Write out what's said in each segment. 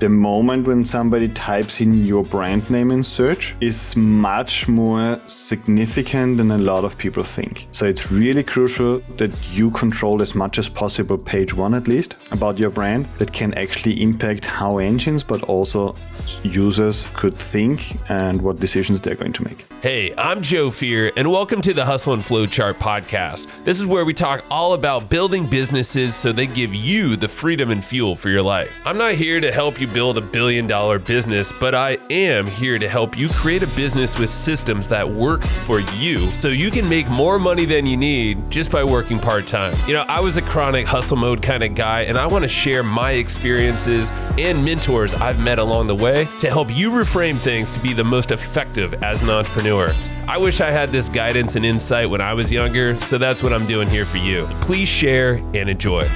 The moment when somebody types in your brand name in search is much more significant than a lot of people think. So it's really crucial that you control as much as possible page one at least about your brand. That can actually impact how engines but also users could think and what decisions they're going to make. Hey, I'm Joe Fier, and welcome to the Hustle and Flowchart podcast. This is where we talk all about building businesses so they give you the freedom and fuel for your life. I'm not here to help you build $1 billion business, but I am here to help you create a business with systems that work for you so you can make more money than you need just by working part-time. You know, I was a chronic hustle mode kind of guy, and I want to share my experiences and mentors I've met along the way to help you reframe things to be the most effective as an entrepreneur. I wish I had this guidance and insight when I was younger, so that's what I'm doing here for you. Please share and enjoy.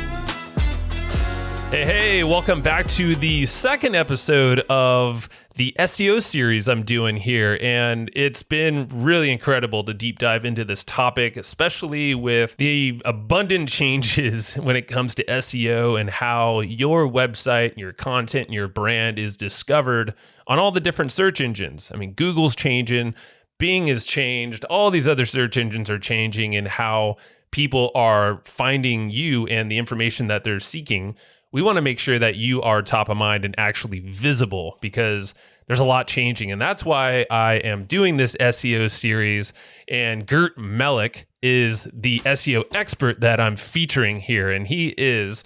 Hey, welcome back to the second episode of the SEO series I'm doing here, and it's been really incredible to deep dive into this topic, especially with the abundant changes when it comes to SEO and how your website, your content, and your brand is discovered on all the different search engines. I mean, Google's changing, Bing has changed, all these other search engines are changing, and how people are finding you and the information that they're seeking. We want to make sure that you are top of mind and actually visible because there's a lot changing. And that's why I am doing this SEO series. And Gert Mellak is the SEO expert that I'm featuring here. And he heads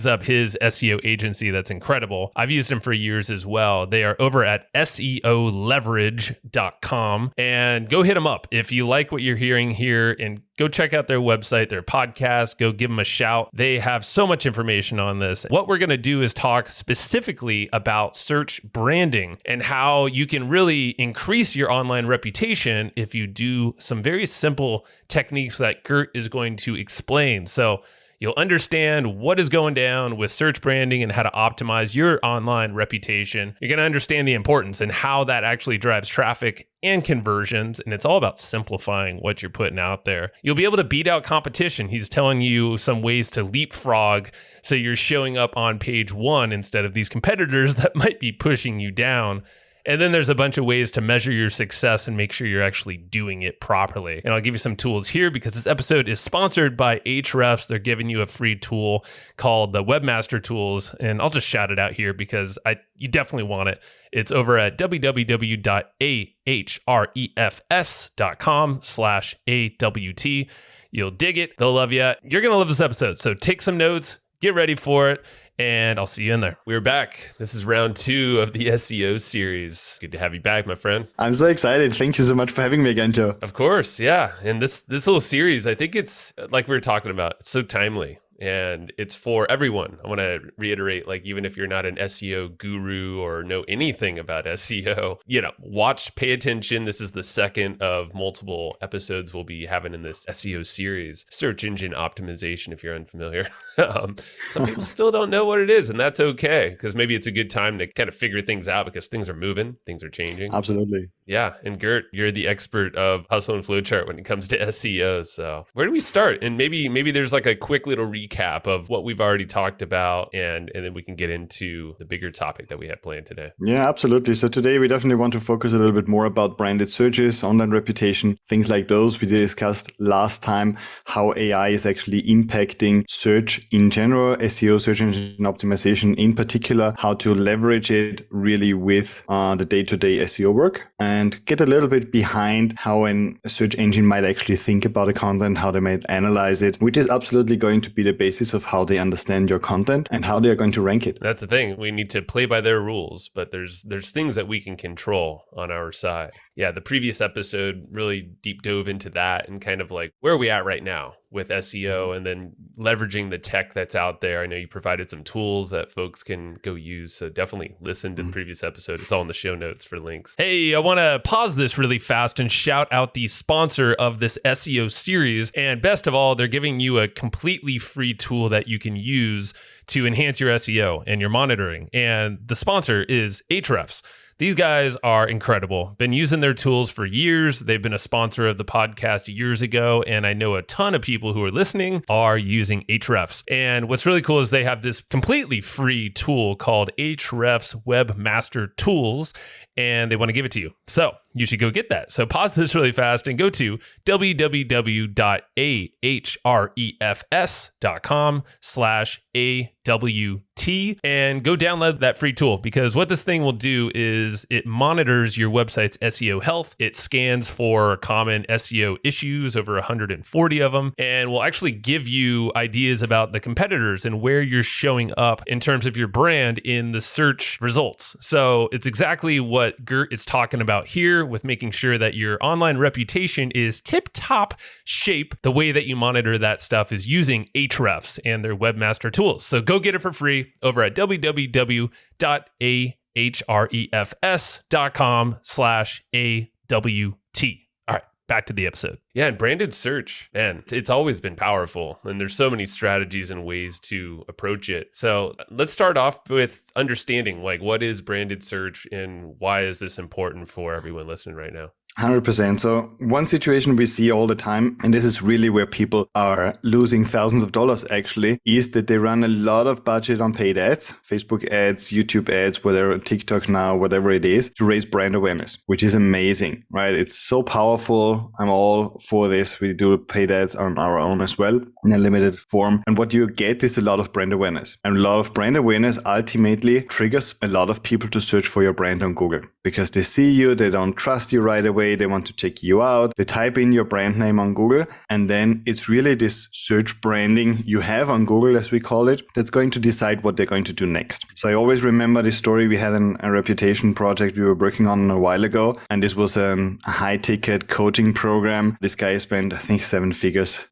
up his SEO agency that's incredible. I've used him for years as well. They are over at SEOleverage.com. And go hit them up if you like what you're hearing here, and go check out their website, their podcast, go give them a shout. They have so much information on this. What we're going to do is talk specifically about search branding and how you can really increase your online reputation if you do some very simple techniques that Gert is going to explain. So you'll understand what is going down with search branding and how to optimize your online reputation. You're going to understand the importance and how that actually drives traffic and conversions. And it's all about simplifying what you're putting out there. You'll be able to beat out competition. He's telling you some ways to leapfrog so you're showing up on page one instead of these competitors that might be pushing you down. And then there's a bunch of ways to measure your success and make sure you're actually doing it properly. And I'll give you some tools here because this episode is sponsored by Ahrefs. They're giving you a free tool called the Webmaster Tools. And I'll just shout it out here because you definitely want it. It's over at www.ahrefs.com/AWT. You'll dig it. They'll love you. You're going to love this episode. So take some notes, get ready for it, and I'll see you in there. We're back. This is round 2 of the SEO series. Good to have you back, my friend. I'm so excited. Thank you so much for having me again, Joe. Of course, yeah. And this little series, I think it's, like we were talking about, it's so timely. And it's for everyone. I want to reiterate, like, even if you're not an SEO guru or know anything about SEO, watch, pay attention. This is the second of multiple episodes we'll be having in this SEO series. Search engine optimization, if you're unfamiliar. Some people still don't know what it is, and that's okay, because maybe it's a good time to kind of figure things out because things are moving, things are changing. Absolutely. Yeah. And Gert, you're the expert of Hustle and Flowchart when it comes to SEO. So where do we start? And maybe there's like a quick little recap of what we've already talked about, and then we can get into the bigger topic that we have planned today. Yeah, absolutely. So today we definitely want to focus a little bit more about branded searches, online reputation, things like those. We discussed last time how AI is actually impacting search in general, SEO, search engine optimization in particular, how to leverage it really with the day-to-day SEO work, and get a little bit behind how a search engine might actually think about a content, how they might analyze it, which is absolutely going to be the basis of how they understand your content and how they are going to rank it. That's the thing. We need to play by their rules, but there's things that we can control on our side. Yeah, the previous episode really deep dove into that and kind of like where are we at right now with SEO and then leveraging the tech that's out there. I know you provided some tools that folks can go use. So definitely listen to the previous episode. It's all in the show notes for links. Hey, I want to pause this really fast and shout out the sponsor of this SEO series. And best of all, they're giving you a completely free tool that you can use to enhance your SEO and your monitoring. And the sponsor is Ahrefs. These guys are incredible. Been using their tools for years. They've been a sponsor of the podcast years ago, and I know a ton of people who are listening are using Ahrefs. And what's really cool is they have this completely free tool called Ahrefs Webmaster Tools, and they want to give it to you. So you should go get that. So pause this really fast and go to www.ahrefs.com/AWT and go download that free tool, because what this thing will do is it monitors your website's SEO health. It scans for common SEO issues, over 140 of them, and will actually give you ideas about the competitors and where you're showing up in terms of your brand in the search results. So it's exactly what Gert is talking about here, with making sure that your online reputation is tip-top shape. The way that you monitor that stuff is using Ahrefs and their webmaster tools. So go get it for free over at www.ahrefs.com/AWT. All right, back to the episode. Yeah, and branded search, man, it's always been powerful. And there's so many strategies and ways to approach it. So let's start off with understanding, like, what is branded search and why is this important for everyone listening right now? 100%. So one situation we see all the time, and this is really where people are losing thousands of dollars actually, is that they run a lot of budget on paid ads, Facebook ads, YouTube ads, whatever, TikTok now, whatever it is, to raise brand awareness, which is amazing, right? It's so powerful. I'm all for this. We do paid ads on our own as well in a limited form. And what you get is a lot of brand awareness. And a lot of brand awareness ultimately triggers a lot of people to search for your brand on Google, because they see you, they don't trust you right away. They want to check you out. They type in your brand name on Google, and then it's really this search branding you have on Google, as we call it, that's going to decide what they're going to do next. So I always remember this story. We had a reputation project we were working on a while ago, and this was a high-ticket coaching program. This guy spent, I think, 6 figures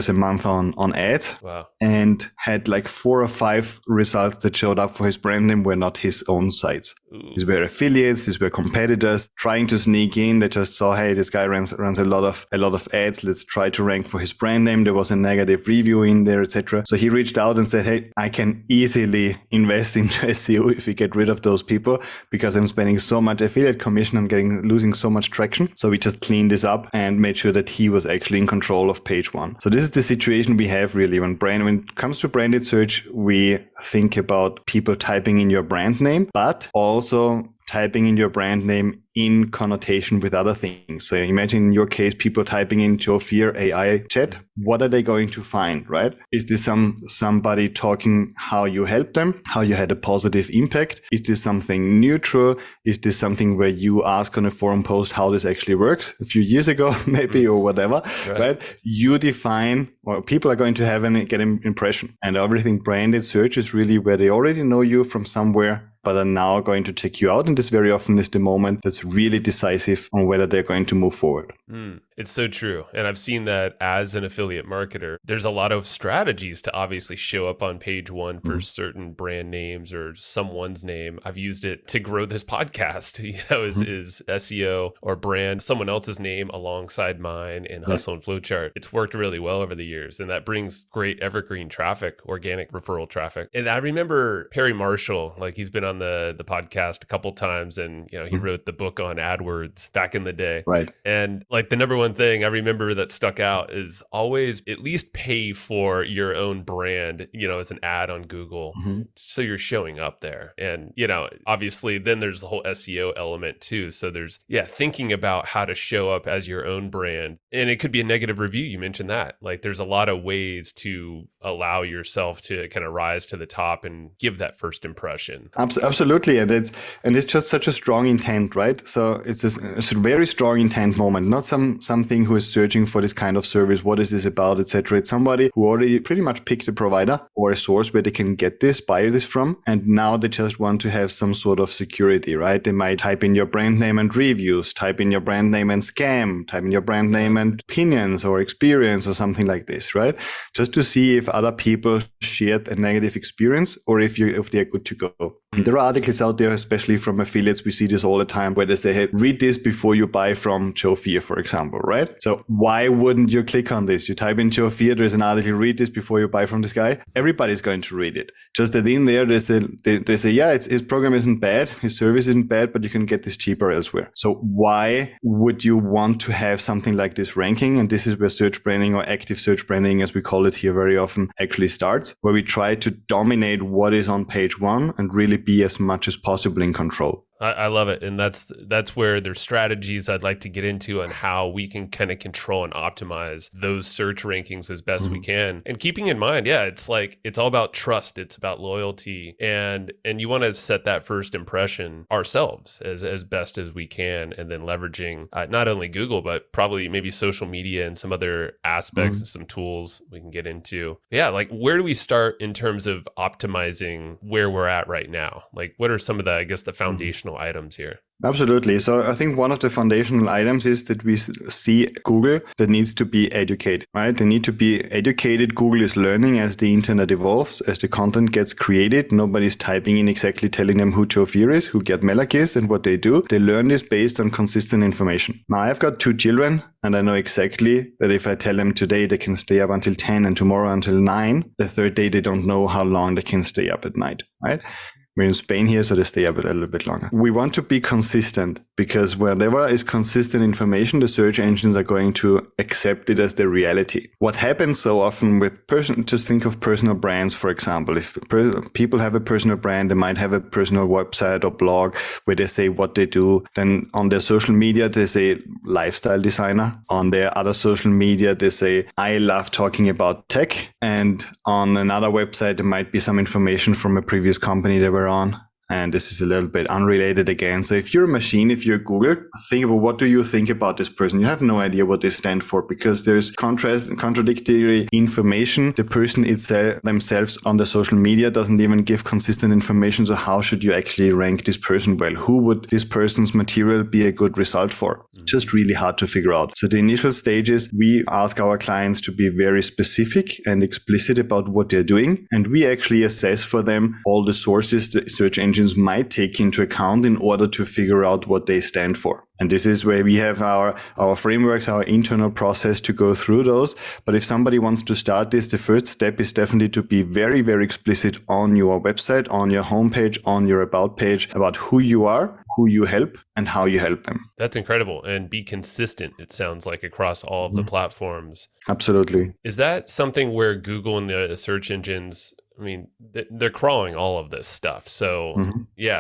a month on ads. Wow. And had like 4 or 5 results that showed up for his brand name were not his own sites. Ooh. These were affiliates, these were competitors trying to sneak in. They just saw, hey, this guy runs a lot of ads. Let's try to rank for his brand name. There was a negative review in there, etc. So he reached out and said, hey, I can easily invest into SEO if we get rid of those people, because I'm spending so much affiliate commission and losing so much traction. So we just cleaned this up and made sure that he was actually in control of page 1. So this is the situation we have really when it comes to branded search. We think about people typing in your brand name, but also typing in your brand name in connotation with other things. So imagine in your case, people typing in Joe Fier AI chat. What are they going to find, right? Is this somebody talking how you helped them, how you had a positive impact? Is this something neutral? Is this something where you ask on a forum post how this actually works a few years ago, maybe, or whatever, right? You define, or people are going to get an impression. And everything branded search is really where they already know you from somewhere, but are now going to check you out. And this very often is the moment that's really decisive on whether they're going to move forward. It's so true. And I've seen that as an affiliate marketer. There's a lot of strategies to obviously show up on page 1 for certain brand names or someone's name. I've used it to grow this podcast, is SEO or brand someone else's name alongside mine in Hustle and Flowchart. It's worked really well over the years, and that brings great evergreen traffic, organic referral traffic. And I remember Perry Marshall, like he's been on the podcast a couple times, and he wrote the book on AdWords back in the day. Right. And like the number one thing I remember that stuck out is always at least pay for your own brand, as an ad on Google. So you're showing up there. And, obviously then there's the whole SEO element too. So there's, thinking about how to show up as your own brand. And it could be a negative review. You mentioned that. Like there's a lot of ways to allow yourself to kind of rise to the top and give that first impression. Absolutely. And it's just such a strong intent, right? So it's a very strong intent moment, not something who is searching for this kind of service. What is this about, etc. It's somebody who already pretty much picked a provider or a source where they can buy this from. And now they just want to have some sort of security, right? They might type in your brand name and reviews, type in your brand name and scam, type in your brand name and opinions or experience or something like this, right? Just to see if other people shared a negative experience or if they're good to go. The there are articles out there, especially from affiliates. We see this all the time where they say, hey, read this before you buy from Joe Fier, for example, right? So why wouldn't you click on this? You type in Joe Fier, there's an article, read this before you buy from this guy. Everybody's going to read it. Just that in there, they say, yeah, his program isn't bad, his service isn't bad, but you can get this cheaper elsewhere. So why would you want to have something like this ranking? And this is where search branding, or active search branding, as we call it here very often, actually starts, where we try to dominate what is on page one and really be as much as possible in control. I love it. And that's where there's strategies I'd like to get into on how we can kind of control and optimize those search rankings as best we can. And keeping in mind, it's all about trust. It's about loyalty. And you want to set that first impression ourselves as best as we can. And then leveraging not only Google, but probably maybe social media and some other aspects of some tools we can get into. Yeah. Like, where do we start in terms of optimizing where we're at right now? Like, what are some of the foundational items here? Absolutely. So I think one of the foundational items is that we see Google that needs to be educated, right? They need to be educated. Google is learning as the internet evolves, as the content gets created. Nobody's typing in exactly telling them who Joe Fier is, who Gert Mellak is, and what they do. They learn this based on consistent information. Now, I've got 2 children, and I know exactly that if I tell them today they can stay up until 10 and tomorrow until 9, the third day they don't know how long they can stay up at night, right? We're in Spain here, so they stay up a little bit longer. We want to be consistent, because wherever is consistent information, the search engines are going to accept it as the reality. What happens so often with just think of personal brands, for example. If people have a personal brand, they might have a personal website or blog where they say what they do. Then on their social media, they say lifestyle designer. On their other social media, they say, I love talking about tech. And on another website, there might be some information from a previous company they were on. And this is a little bit unrelated again. So if you're a machine, if you're Google, think about, what do you think about this person? You have no idea what they stand for, because there's contradictory information. The person themselves on the social media doesn't even give consistent information. So how should you actually rank this person well? Who would this person's material be a good result for? Just really hard to figure out. So the initial stages, we ask our clients to be very specific and explicit about what they're doing. And we actually assess for them all the sources the search engine might take into account in order to figure out what they stand for. And this is where we have our frameworks, our internal process to go through those. But if somebody wants to start this, the first step is definitely to be very, very explicit on your website, on your homepage, on your about page about who you are, who you help, and how you help them. That's incredible. And be consistent, it sounds like, across all of the platforms. Absolutely. Is that something where Google and the search engines, I mean, they're crawling all of this stuff. So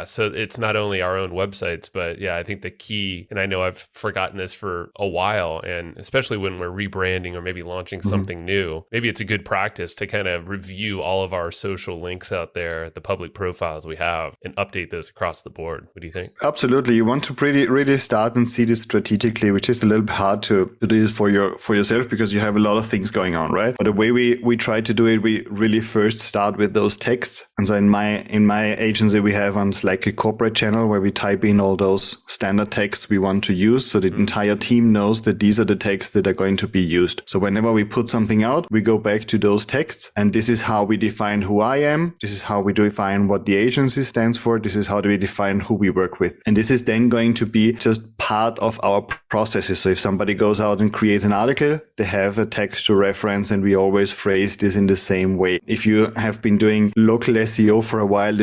so it's not only our own websites, but I think the key, and I know I've forgotten this for a while, and especially when we're rebranding or maybe launching something new, maybe it's a good practice to kind of review all of our social links out there, the public profiles we have, and update those across the board. What do you think? Absolutely. You want to really start and see this strategically, which is a little bit hard to do this for yourself, because you have a lot of things going on, right? But the way we try to do it, we really first start with those texts. And so in my agency, we have on Slack a corporate channel where we type in all those standard texts we want to use, so the entire team knows that these are the texts that are going to be used. So whenever we put something out, we go back to those texts, and this is how we define who I am. This is how we define what the agency stands for. This is how do we define who we work with. And this is then going to be just part of our processes. So if somebody goes out and creates an article, they have a text to reference, and we always phrase this in the same way. If you have been doing local SEO for a while,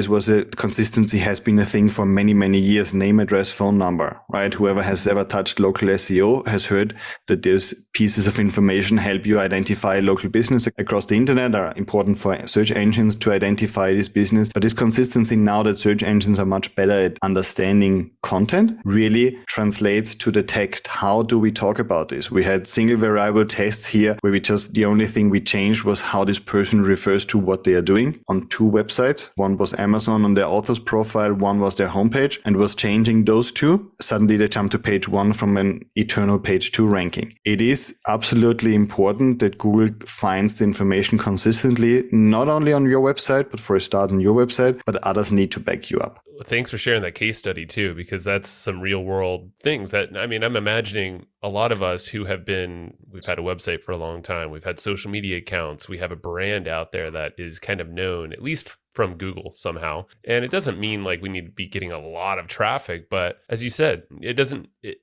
consistency has been a thing for many, many years. Name, address, phone number, right? Whoever has ever touched local SEO has heard that these pieces of information help you identify local business across the internet, are important for search engines to identify this business. But this consistency, now that search engines are much better at understanding content, really translates to the text. How do we talk about this? We had single variable tests here where the only thing we changed was how this person refers to what they are doing on 2 websites. One was Amazon on their author's profile, one was their homepage, and was changing those 2. Suddenly they jumped to page 1 from an eternal page 2 ranking. It is absolutely important that Google finds the information consistently, not only on your website, but for a start on your website, but others need to back you up. Thanks for sharing that case study too, because that's some real world things that, I mean, I'm imagining a lot of us we've had a website for a long time. We've had social media accounts. We have a brand out there that is kind of known, at least from Google somehow. And it doesn't mean like we need to be getting a lot of traffic, but as you said,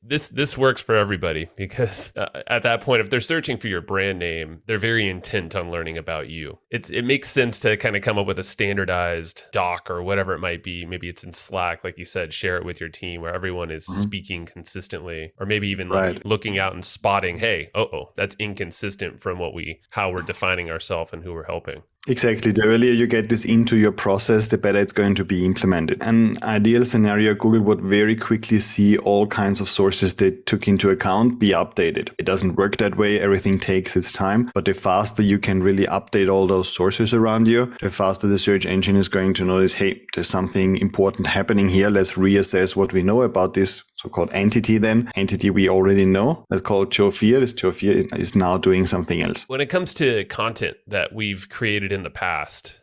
this works for everybody because at that point, if they're searching for your brand name, they're very intent on learning about you. It makes sense to kind of come up with a standardized doc or whatever it might be. Maybe it's in Slack, like you said, share it with your team where everyone is speaking consistently, or maybe even like looking out and spotting, hey, that's inconsistent from how we're defining ourselves and who we're helping. Exactly. The earlier you get this into your process, the better it's going to be implemented. An ideal scenario, Google would very quickly see all kinds of sources they took into account be updated. It doesn't work that way. Everything takes its time. But the faster you can really update all those sources around you, the faster the search engine is going to notice, hey, there's something important happening here. Let's reassess what we know about this so-called entity we already know. That's called Joe Fier. This Joe Fier is now doing something else. When it comes to content that we've created in the past,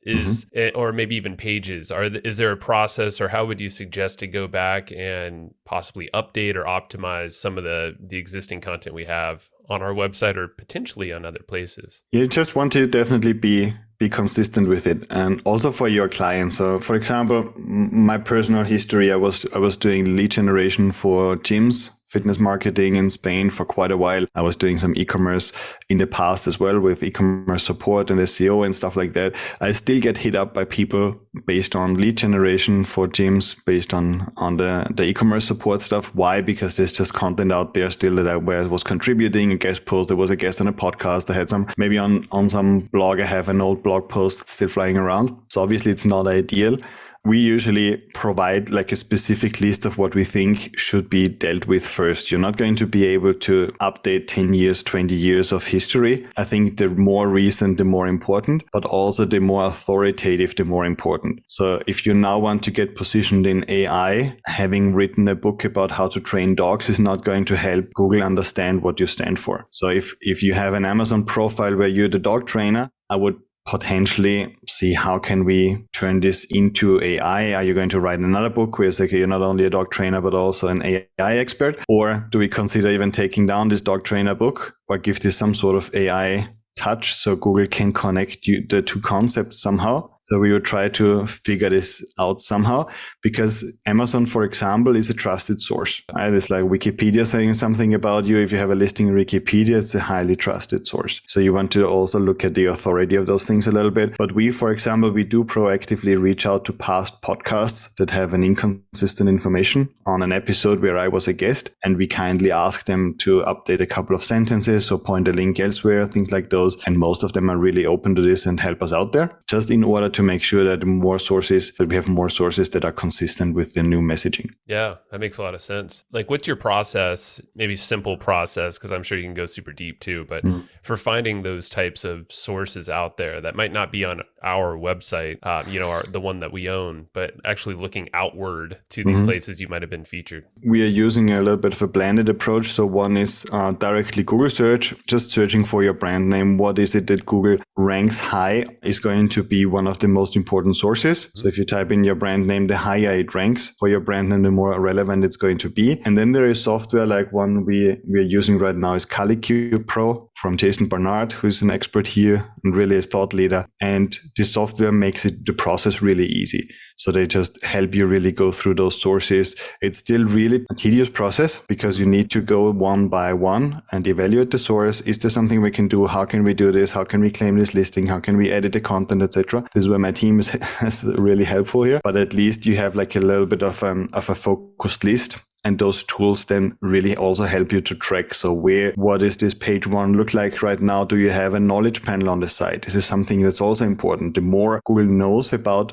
or maybe even pages, is there a process, or how would you suggest to go back and possibly update or optimize some of the existing content we have on our website or potentially on other places? You just want to definitely be consistent with it, and also for your clients. So for example, my personal history, I was doing lead generation for gyms, fitness marketing in Spain for quite a while. I was doing some e-commerce in the past as well, with e-commerce support and SEO and stuff like that. I still get hit up by people based on lead generation for gyms, based on the e-commerce support stuff. Why? Because there's just content out there still where I was contributing, a guest post. There was a guest on a podcast. I had some, maybe on some blog, I have an old blog post that's still flying around. So obviously it's not ideal. We usually provide like a specific list of what we think should be dealt with first. You're not going to be able to update 10 years, 20 years of history. I think the more recent, the more important, but also the more authoritative, the more important. So if you now want to get positioned in AI, having written a book about how to train dogs is not going to help Google understand what you stand for. So if you have an Amazon profile where you're the dog trainer, I would potentially see how can we turn this into AI. Are you going to write another book where it's like you're not only a dog trainer but also an AI expert? Or do we consider even taking down this dog trainer book or give this some sort of AI touch so Google can connect the two concepts somehow? So we would try to figure this out somehow, because Amazon, for example, is a trusted source. Right? It's like Wikipedia saying something about you. If you have a listing in Wikipedia, it's a highly trusted source. So you want to also look at the authority of those things a little bit. But we, for example, we do proactively reach out to past podcasts that have an inconsistent information on an episode where I was a guest, and we kindly ask them to update a couple of sentences or point a link elsewhere, things like those. And most of them are really open to this and help us out there, just in order to make sure that we have more sources that are consistent with the new messaging. Yeah, that makes a lot of sense. Like, what's your process, maybe simple process, because I'm sure you can go super deep too, but for finding those types of sources out there that might not be on our website, the one that we own, but actually looking outward to these places you might have been featured? We are using a little bit of a blended approach. So one is directly Google search, just searching for your brand name. What is it that Google ranks high is going to be one of the most important sources. So if you type in your brand name, the higher it ranks for your brand name, the more relevant it's going to be. And then there is software like one we are using right now is CaliQ Pro from Jason Barnard, who's an expert here and really a thought leader. And the software makes the process really easy. So they just help you really go through those sources. It's still really a tedious process because you need to go one by one and evaluate the source. Is there something we can do? How can we do this? How can we claim this listing? How can we edit the content, etc.? This is where my team is really helpful here. But at least you have like a little bit of a focused list. And those tools then really also help you to track. So what is this page one look like right now? Do you have a knowledge panel on the site? This is something that's also important. The more Google knows about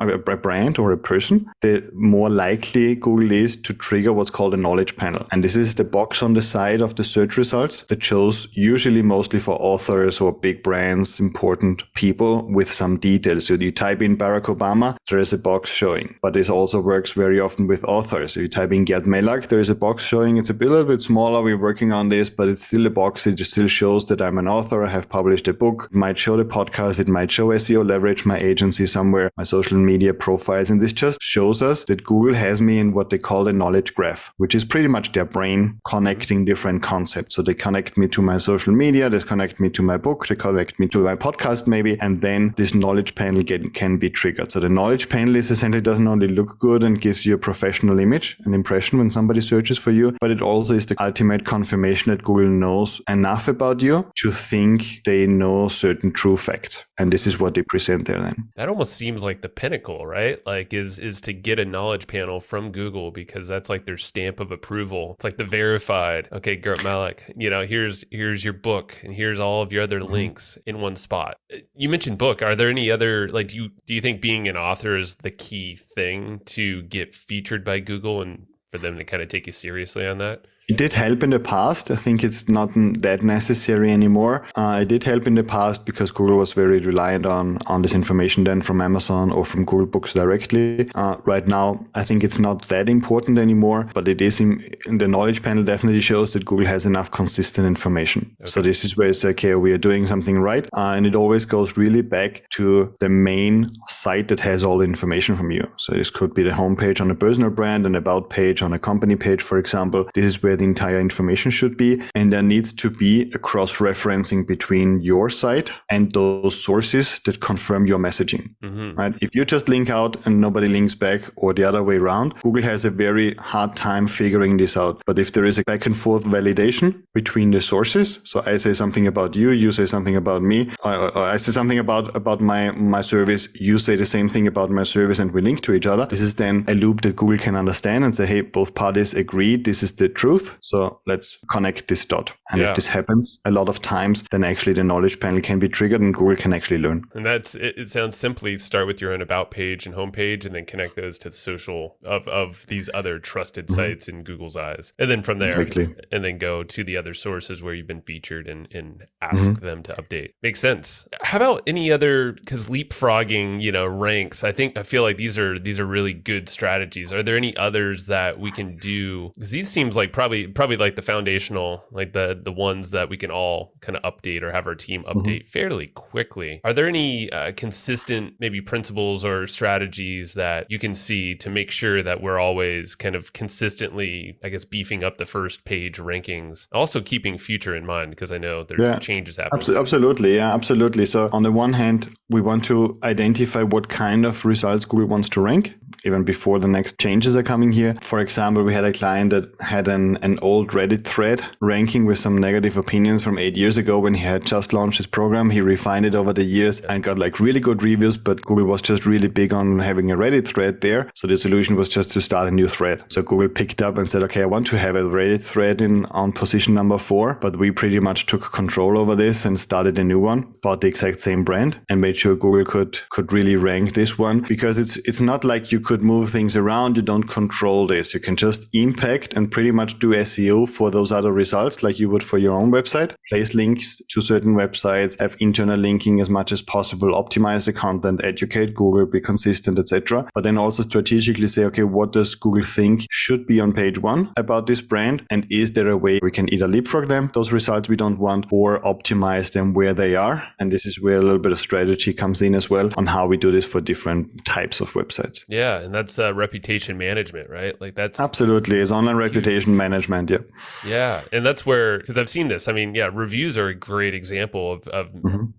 a brand or a person, the more likely Google is to trigger what's called a knowledge panel. And this is the box on the side of the search results that shows usually mostly for authors or big brands, important people with some details. So you type in Barack Obama, there is a box showing. But this also works very often with authors. So you type in Gert Mellak. There is a box showing it's a little bit smaller. We're working on this, but it's still a box. It just still shows that I'm an author. I have published a book. It might show the podcast. It might show SEO Leverage, my agency somewhere, my social media profiles. And this just shows us that Google has me in what they call the knowledge graph, which is pretty much their brain connecting different concepts. So they connect me to my social media. They connect me to my book. They connect me to my podcast maybe. And then this knowledge panel can be triggered. So the knowledge panel is essentially doesn't only look good and gives you a professional image, an impression when somebody searches for you, but it also is the ultimate confirmation that Google knows enough about you to think they know certain true facts. And this is what they present there then. That almost seems like the pinnacle, right? Like is to get a knowledge panel from Google, because that's like their stamp of approval. It's like the verified, okay, Gert Mellak, here's your book and here's all of your other links in one spot. You mentioned book. Are there any other, like, do you think being an author is the key thing to get featured by Google and for them to kind of take you seriously on that? It did help in the past. I think it's not that necessary anymore. It did help in the past because Google was very reliant on this information then from Amazon or from Google Books directly. Right now, I think it's not that important anymore, but it is in the knowledge panel definitely shows that Google has enough consistent information. Okay. So this is where it's okay, we are doing something right. And it always goes really back to the main site that has all the information from you. So this could be the homepage on a personal brand, an about page on a company page, for example. This is where the entire information should be. And there needs to be a cross-referencing between your site and those sources that confirm your messaging, right? If you just link out and nobody links back or the other way around, Google has a very hard time figuring this out. But if there is a back and forth validation between the sources, so I say something about you, you say something about me, or I say something about my service, you say the same thing about my service, and we link to each other. This is then a loop that Google can understand and say, hey, both parties agree this is the truth. So let's connect this dot. And if this happens a lot of times, then actually the knowledge panel can be triggered and Google can actually learn. And that's, it sounds simply start with your own about page and homepage and then connect those to the social of these other trusted sites in Google's eyes. And then from there, and then go to the other sources where you've been featured and ask them to update. Makes sense. How about any other, because leapfrogging, ranks, I feel like these are really good strategies. Are there any others that we can do? Because these seems like probably like the foundational, like the ones that we can all kind of update or have our team update fairly quickly. Are there any consistent maybe principles or strategies that you can see to make sure that we're always kind of consistently, I guess, beefing up the first page rankings, also keeping future in mind, because I know there's changes happening. Absolutely. Yeah, absolutely. So on the one hand, we want to identify what kind of results Google wants to rank, even before the next changes are coming here. For example, we had a client that had an old Reddit thread ranking with some negative opinions from 8 years ago when he had just launched his program. He refined it over the years and got like really good reviews, but Google was just really big on having a Reddit thread there. So the solution was just to start a new thread. So Google picked up and said, okay, I want to have a Reddit thread on position number 4, but we pretty much took control over this and started a new one, bought the exact same brand and made sure Google could really rank this one, because it's not like you could move things around. You don't control this. You can just impact and pretty much do SEO for those other results like you would for your own website. Place links to certain websites, have internal linking as much as possible, optimize the content, educate Google, be consistent, etc. But then also strategically say, okay, what does Google think should be on page 1 about this brand? And is there a way we can either leapfrog them, those results we don't want, or optimize them where they are? And this is where a little bit of strategy comes in as well on how we do this for different types of websites. Yeah, and that's reputation management, right? Like that's absolutely, it's online reputation management. Yeah. Yeah, and that's where, because I've seen this. I mean, reviews are a great example of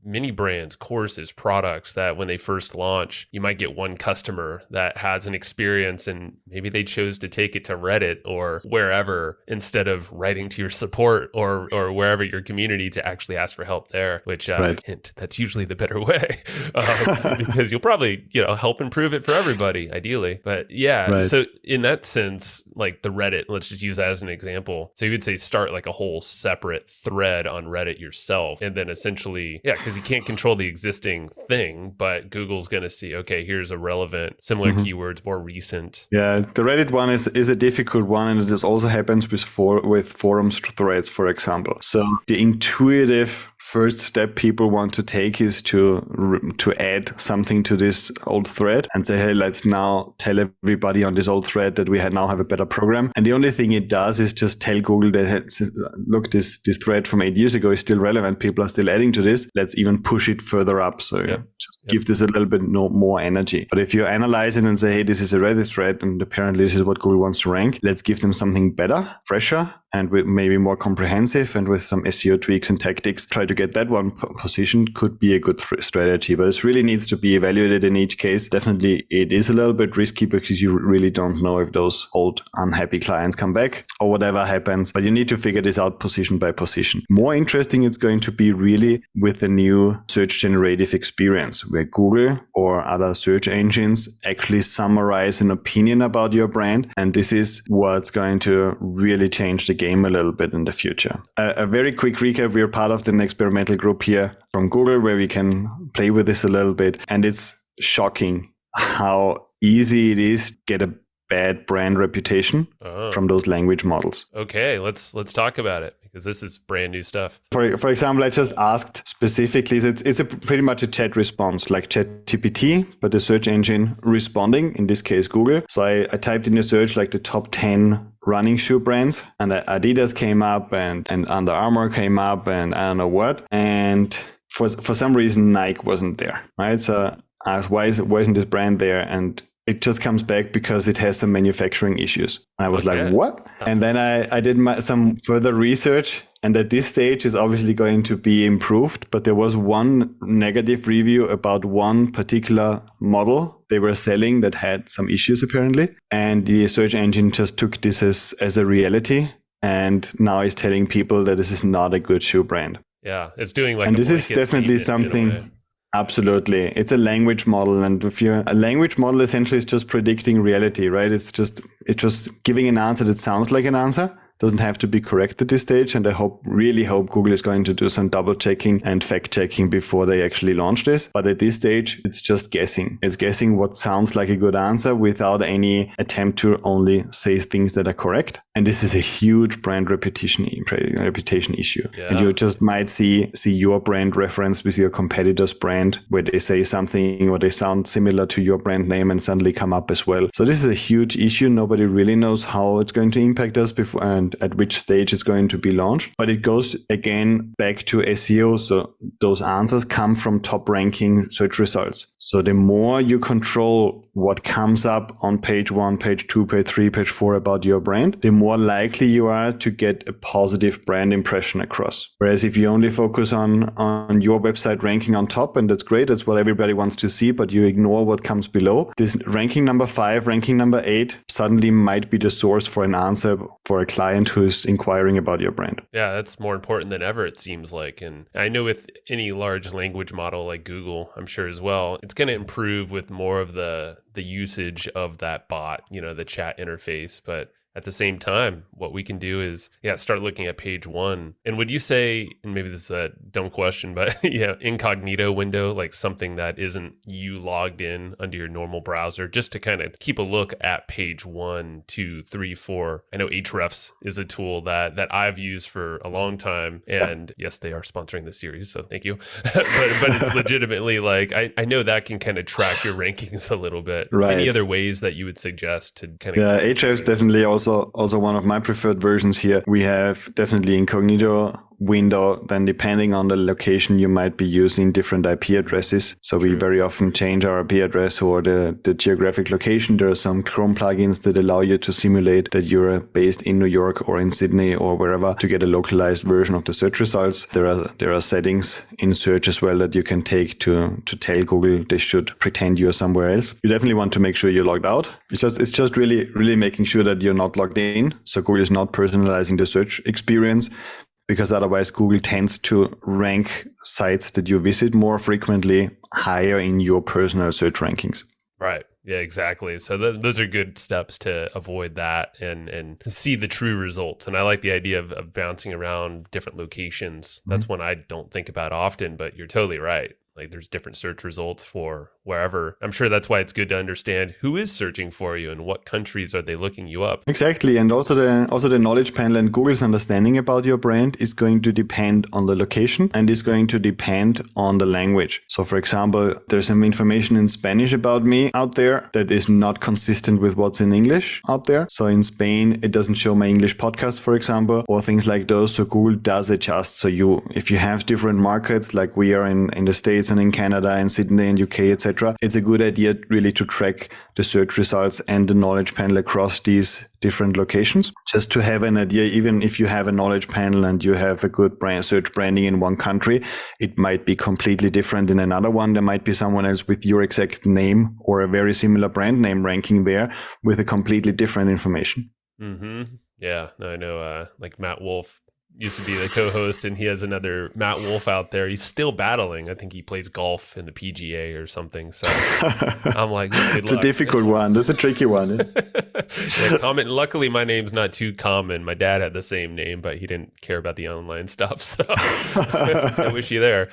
many brands, courses, products that when they first launch, you might get one customer that has an experience and maybe they chose to take it to Reddit or wherever instead of writing to your support or wherever your community to actually ask for help there, which hint, that's usually the better way because you'll probably, help improve it for everybody ideally. But so in that sense, like the Reddit, let's just use that as an example. So you would say start like a whole separate thread on Reddit yourself. And then essentially, because you can't control the existing thing, but Google's going to see, okay, here's a relevant, similar keywords, more recent. Yeah, the Reddit one is a difficult one. And this also happens with forums threads, for example. So the intuitive first step people want to take is to add something to this old thread and say, hey, let's now tell everybody on this old thread that we now have a better program. And the only thing it does is just tell Google that, look, this thread from 8 years ago is still relevant. People are still adding to this. Let's even push it further up. So just give this a little bit more energy. But if you analyze it and say, hey, this is a Reddit thread and apparently this is what Google wants to rank, let's give them something better, fresher, and with maybe more comprehensive, and with some SEO tweaks and tactics, try to get that one position could be a good strategy. But it really needs to be evaluated in each case. Definitely, it is a little bit risky because you really don't know if those old unhappy clients come back or whatever happens. But you need to figure this out position by position. More interesting it's going to be really with the new search generative experience, where Google or other search engines actually summarize an opinion about your brand. And this is what's going to really change the game a little bit in the future. A very quick recap. We're part of an experimental group here from Google where we can play with this a little bit. And it's shocking how easy it is to get a bad brand reputation from those language models. Okay, let's talk about it, because this is brand new stuff. For example, I just asked specifically, so it's pretty much a chat response like ChatGPT, but the search engine responding, in this case Google. So I typed in the search like the top 10 running shoe brands, and Adidas came up and Under Armour came up and I don't know what. And for some reason Nike wasn't there, right? So I asked, why isn't this brand there? And it just comes back because it has some manufacturing issues. And I was like, what? And then I did some further research, and at this stage is obviously going to be improved. But there was one negative review about one particular model they were selling that had some issues apparently. And the search engine just took this as a reality and now is telling people that this is not a good shoe brand. Yeah, it's doing like, and this is definitely something. Absolutely. It's a language model. And a language model essentially is just predicting reality, right? It's just giving an answer that sounds like an answer. Doesn't have to be correct at this stage. And I really hope Google is going to do some double checking and fact checking before they actually launch this. But at this stage, it's just guessing. It's guessing what sounds like a good answer without any attempt to only say things that are correct. And this is a huge brand reputation issue. Yeah. And you just might see your brand reference with your competitor's brand, where they say something or they sound similar to your brand name and suddenly come up as well. So this is a huge issue. Nobody really knows how it's going to impact us before and at which stage it's going to be launched. But it goes again back to SEO. So those answers come from top ranking search results. So the more you control what comes up on page 1, page 2, page 3, page 4 about your brand, the more likely you are to get a positive brand impression across. Whereas if you only focus on your website ranking on top, and that's great, that's what everybody wants to see, but you ignore what comes below, this ranking number 5, ranking number 8 suddenly might be the source for an answer for a client who's inquiring about your brand. Yeah, that's more important than ever, it seems like. And I know with any large language model like Google, I'm sure as well, it's going to improve with more of the usage of that bot, the chat interface. But at the same time, what we can do is, start looking at page 1. And would you say, and maybe this is a dumb question, but incognito window, like something that isn't you logged in under your normal browser, just to kind of keep a look at page 1, 2, 3, 4. I know Ahrefs is a tool that I've used for a long time. And yes, they are sponsoring this series, so thank you. but it's legitimately like, I know that can kind of track your rankings a little bit. Right. Any other ways that you would suggest to kind of... Yeah, Ahrefs definitely also one of my preferred versions here. We have definitely incognito window, then depending on the location you might be using different IP addresses. So we very often change our IP address or the geographic location. There are some Chrome plugins that allow you to simulate that you're based in New York or in Sydney or wherever to get a localized version of the search results. There are settings in search as well that you can take to tell Google they should pretend you're somewhere else. You definitely want to make sure you're logged out. It's just really making sure that you're not logged in. So Google is not personalizing the search experience, because otherwise Google tends to rank sites that you visit more frequently higher in your personal search rankings. Right. Yeah, exactly. So those are good steps to avoid that and see the true results. And I like the idea of bouncing around different locations. That's one I don't think about often, but you're totally right. Like there's different search results for wherever. I'm sure that's why it's good to understand who is searching for you and what countries are they looking you up. Exactly. And also the knowledge panel and Google's understanding about your brand is going to depend on the location and is going to depend on the language. So for example, there's some information in Spanish about me out there that is not consistent with what's in English out there. So in Spain, it doesn't show my English podcast, for example, or things like those. So Google does adjust. So if you have different markets like we are in the States and in Canada and Sydney and UK, etc., it's a good idea really to track the search results and the knowledge panel across these different locations, just to have an idea. Even if you have a knowledge panel and you have a good search branding in one country, it might be completely different in another one. There might be someone else with your exact name or a very similar brand name ranking there with a completely different information. Mm-hmm. Yeah, I know like Matt Wolf used to be the co-host, and he has another Matt Wolf out there. He's still battling. I think he plays golf in the PGA or something. So I'm like, it's a difficult one. That's a tricky one. Yeah, luckily, my name's not too common. My dad had the same name, but he didn't care about the online stuff. So I wish you there.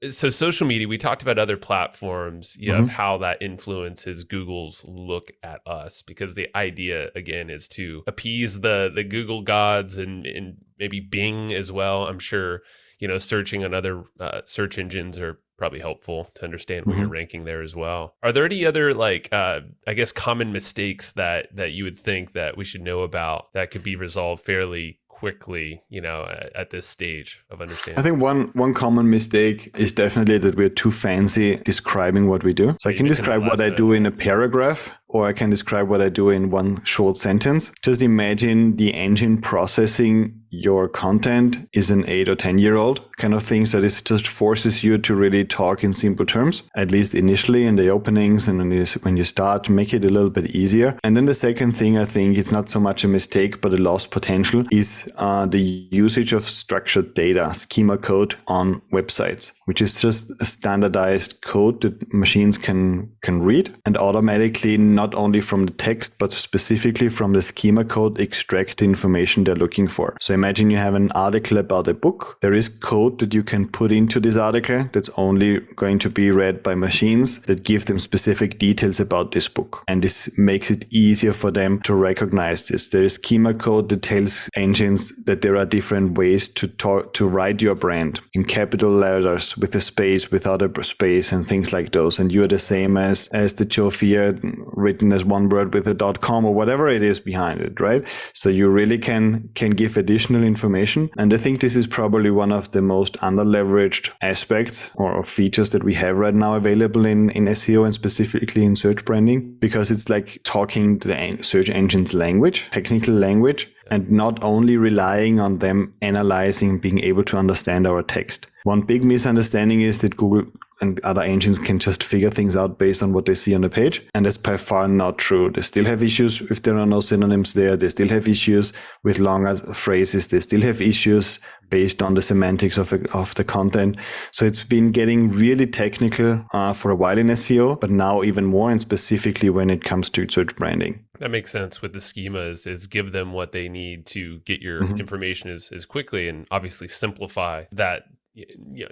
So social media, we talked about other platforms, of how that influences Google's look at us, because the idea, again, is to appease the Google gods and maybe Bing as well. I'm sure, searching on other search engines are probably helpful to understand where you're ranking there as well. Are there any other common mistakes that you would think that we should know about that could be resolved fairly quickly, at this stage of understanding? I think one common mistake is definitely that we're too fancy describing what we do. So I can describe what I do in a paragraph, or I can describe what I do in one short sentence. Just imagine the engine processing your content is an 8 or 10-year-old kind of thing. So this just forces you to really talk in simple terms, at least initially in the openings and when you start, to make it a little bit easier. And then the second thing, I think it's not so much a mistake, but a lost potential, is the usage of structured data, schema code on websites, which is just a standardized code that machines can read and automatically, not only from the text, but specifically from the schema code, extract the information they're looking for. So imagine you have an article about a book. There is code that you can put into this article that's only going to be read by machines that give them specific details about this book. And this makes it easier for them to recognize this. There is schema code that tells engines that there are different ways to write your brand in capital letters, with a space, without a space, and things like those. And you are the same as the Joe Fier, written as one word with a .com or whatever it is behind it, right? So you really can give additional information. And I think this is probably one of the most underleveraged aspects or features that we have right now available in SEO and specifically in search branding, because it's like talking the search engine's language, technical language, and not only relying on them analyzing, being able to understand our text. One big misunderstanding is that Google and other engines can just figure things out based on what they see on the page. And that's by far not true. They still have issues if there are no synonyms there. They still have issues with longer phrases. They still have issues based on the semantics of the content. So it's been getting really technical for a while in SEO, but now even more, and specifically when it comes to search branding. That makes sense with the schemas, is give them what they need to get your information as quickly, and obviously simplify that.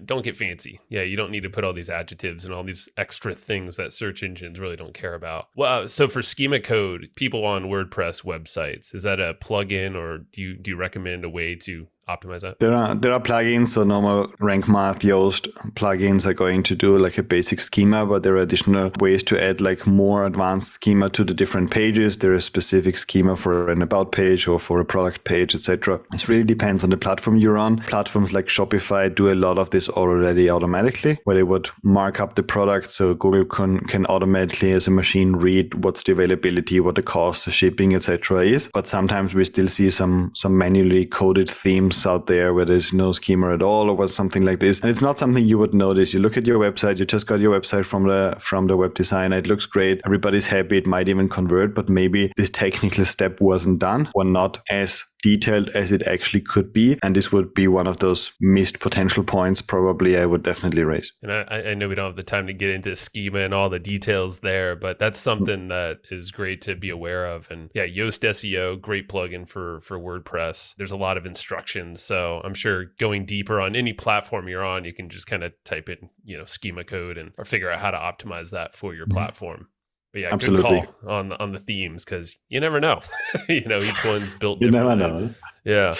Don't get fancy. You don't need to put all these adjectives and all these extra things that search engines really don't care about. Well, so for schema code, people on WordPress websites, is that a plugin, or do you recommend a way to optimize that? There are plugins. So normal Rank Math, Yoast plugins are going to do like a basic schema, but there are additional ways to add like more advanced schema to the different pages. There is specific schema for an about page or for a product page, etc. It really depends on the platform you're on. Platforms like Shopify do a lot of this already automatically, where they would mark up the product so Google can automatically as a machine read what's the availability, what the cost, the shipping, etc. is. But sometimes we still see some manually coded themes out there where there's no schema at all or something like this. And it's not something you would notice. You look at your website, you just got your website from the web designer. It looks great. Everybody's happy. It might even convert, but maybe this technical step wasn't done or not as detailed as it actually could be. And this would be one of those missed potential points probably I would definitely raise. And I know we don't have the time to get into schema and all the details there, but that's something that is great to be aware of. And yeah, Yoast SEO, great plugin for WordPress. There's a lot of instructions. So I'm sure going deeper on any platform you're on, you can just kind of type in, schema code or figure out how to optimize that for your platform. But yeah, absolutely. Good call on the themes, because you never know. Each one's built you differently. never know. Yeah.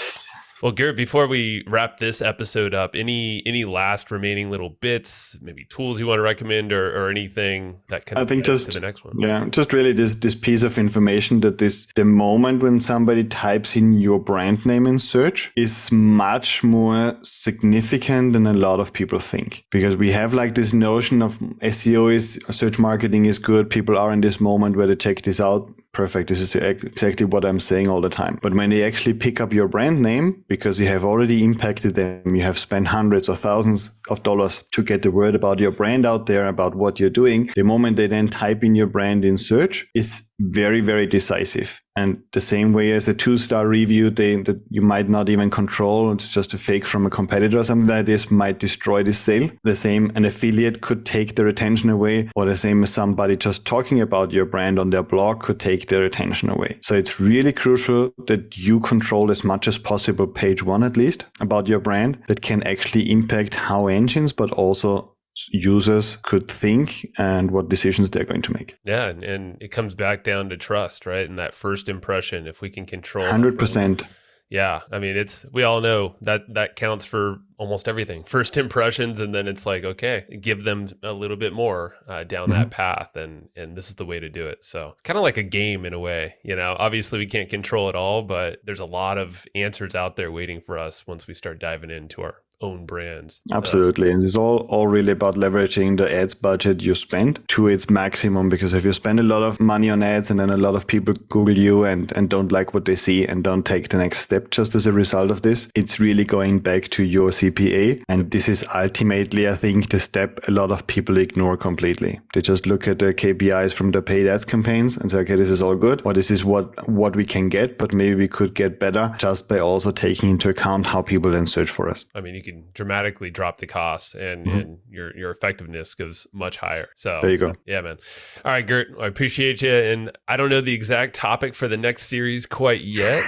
Well, Gert, before we wrap this episode up, any last remaining little bits, maybe tools you want to recommend or anything that can to the next one? Yeah, just really this piece of information that the moment when somebody types in your brand name in search is much more significant than a lot of people think. Because we have like this notion of SEO search marketing is good. People are in this moment where they check this out. Perfect. This is exactly what I'm saying all the time. But when they actually pick up your brand name, because you have already impacted them, you have spent hundreds or thousands of dollars to get the word about your brand out there, about what you're doing, the moment they then type in your brand in search is very, very decisive. And the same way as a 2-star review that you might not even control, it's just a fake from a competitor or something like this, might destroy the sale. The same, an affiliate could take their attention away, or the same as somebody just talking about your brand on their blog could take their attention away. So it's really crucial that you control as much as possible, page 1 at least, about your brand that can actually impact how engines, but also users could think and what decisions they're going to make. Yeah, and it comes back down to trust, right? And that first impression, if we can control 100%. Yeah, I mean, we all know that counts for almost everything. First impressions, and then it's like, okay, give them a little bit more down that path, and this is the way to do it. So it's kind of like a game in a way, Obviously, we can't control it all, but there's a lot of answers out there waiting for us once we start diving into our own brands. Absolutely. And it's all really about leveraging the ads budget you spend to its maximum, because if you spend a lot of money on ads and then a lot of people Google you and don't like what they see and don't take the next step just as a result of this, it's really going back to your CPA. And this is ultimately, I think, the step a lot of people ignore completely. They just look at the KPIs from the paid ads campaigns and say, okay, this is all good, or this is what we can get, but maybe we could get better just by also taking into account how people then search for us. I mean, you can dramatically drop the costs and your effectiveness goes much higher. So there you go. Yeah, man. All right, Gert, I appreciate you. And I don't know the exact topic for the next series quite yet,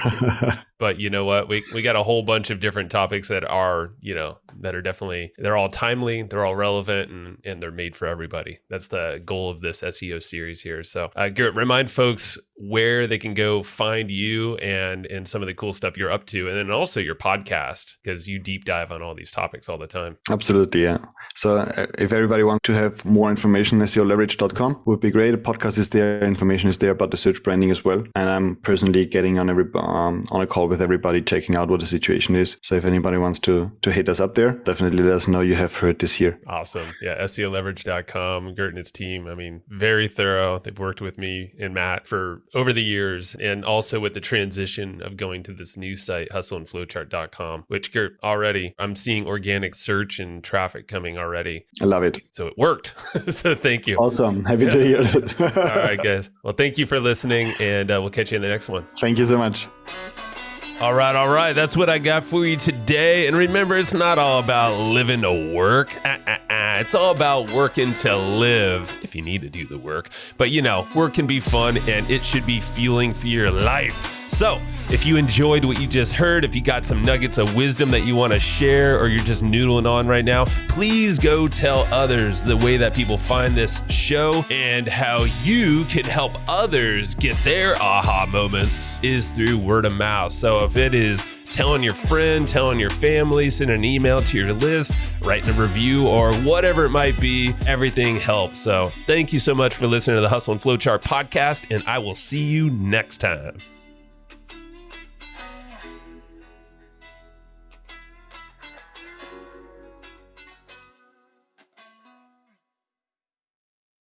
but you know what? We got a whole bunch of different topics that are, definitely, they're all timely, they're all relevant, and they're made for everybody. That's the goal of this SEO series here. So Gert, remind folks where they can go find you and some of the cool stuff you're up to, and then also your podcast, because you deep dive on all these topics all the time. Absolutely, yeah. So if everybody wants to have more information, SEOleverage.com would be great. The podcast is there, information is there about the search branding as well. And I'm personally getting on a call with everybody, checking out what the situation is. So if anybody wants to hit us up there, definitely let us know you have heard this here. Awesome. Yeah, SEOleverage.com, Gert and his team. I mean, very thorough. They've worked with me and Matt for over the years, and also with the transition of going to this new site, hustleandflowchart.com, which, Gert, already I'm seeing organic search and traffic coming already. I love it. So it worked. So thank you. Awesome. Happy to hear it. All right, guys. Well, thank you for listening, and we'll catch you in the next one. Thank you so much. All right. That's what I got for you today. And remember, it's not all about living to work. It's all about working to live, if you need to do the work. But work can be fun, and it should be fueling for your life. So if you enjoyed what you just heard, if you got some nuggets of wisdom that you want to share, or you're just noodling on right now, please go tell others. The way that people find this show and how you can help others get their aha moments is through word of mouth. So if it is telling your friend, telling your family, sending an email to your list, writing a review, or whatever it might be, everything helps. So thank you so much for listening to the Hustle and Flowchart podcast, and I will see you next time.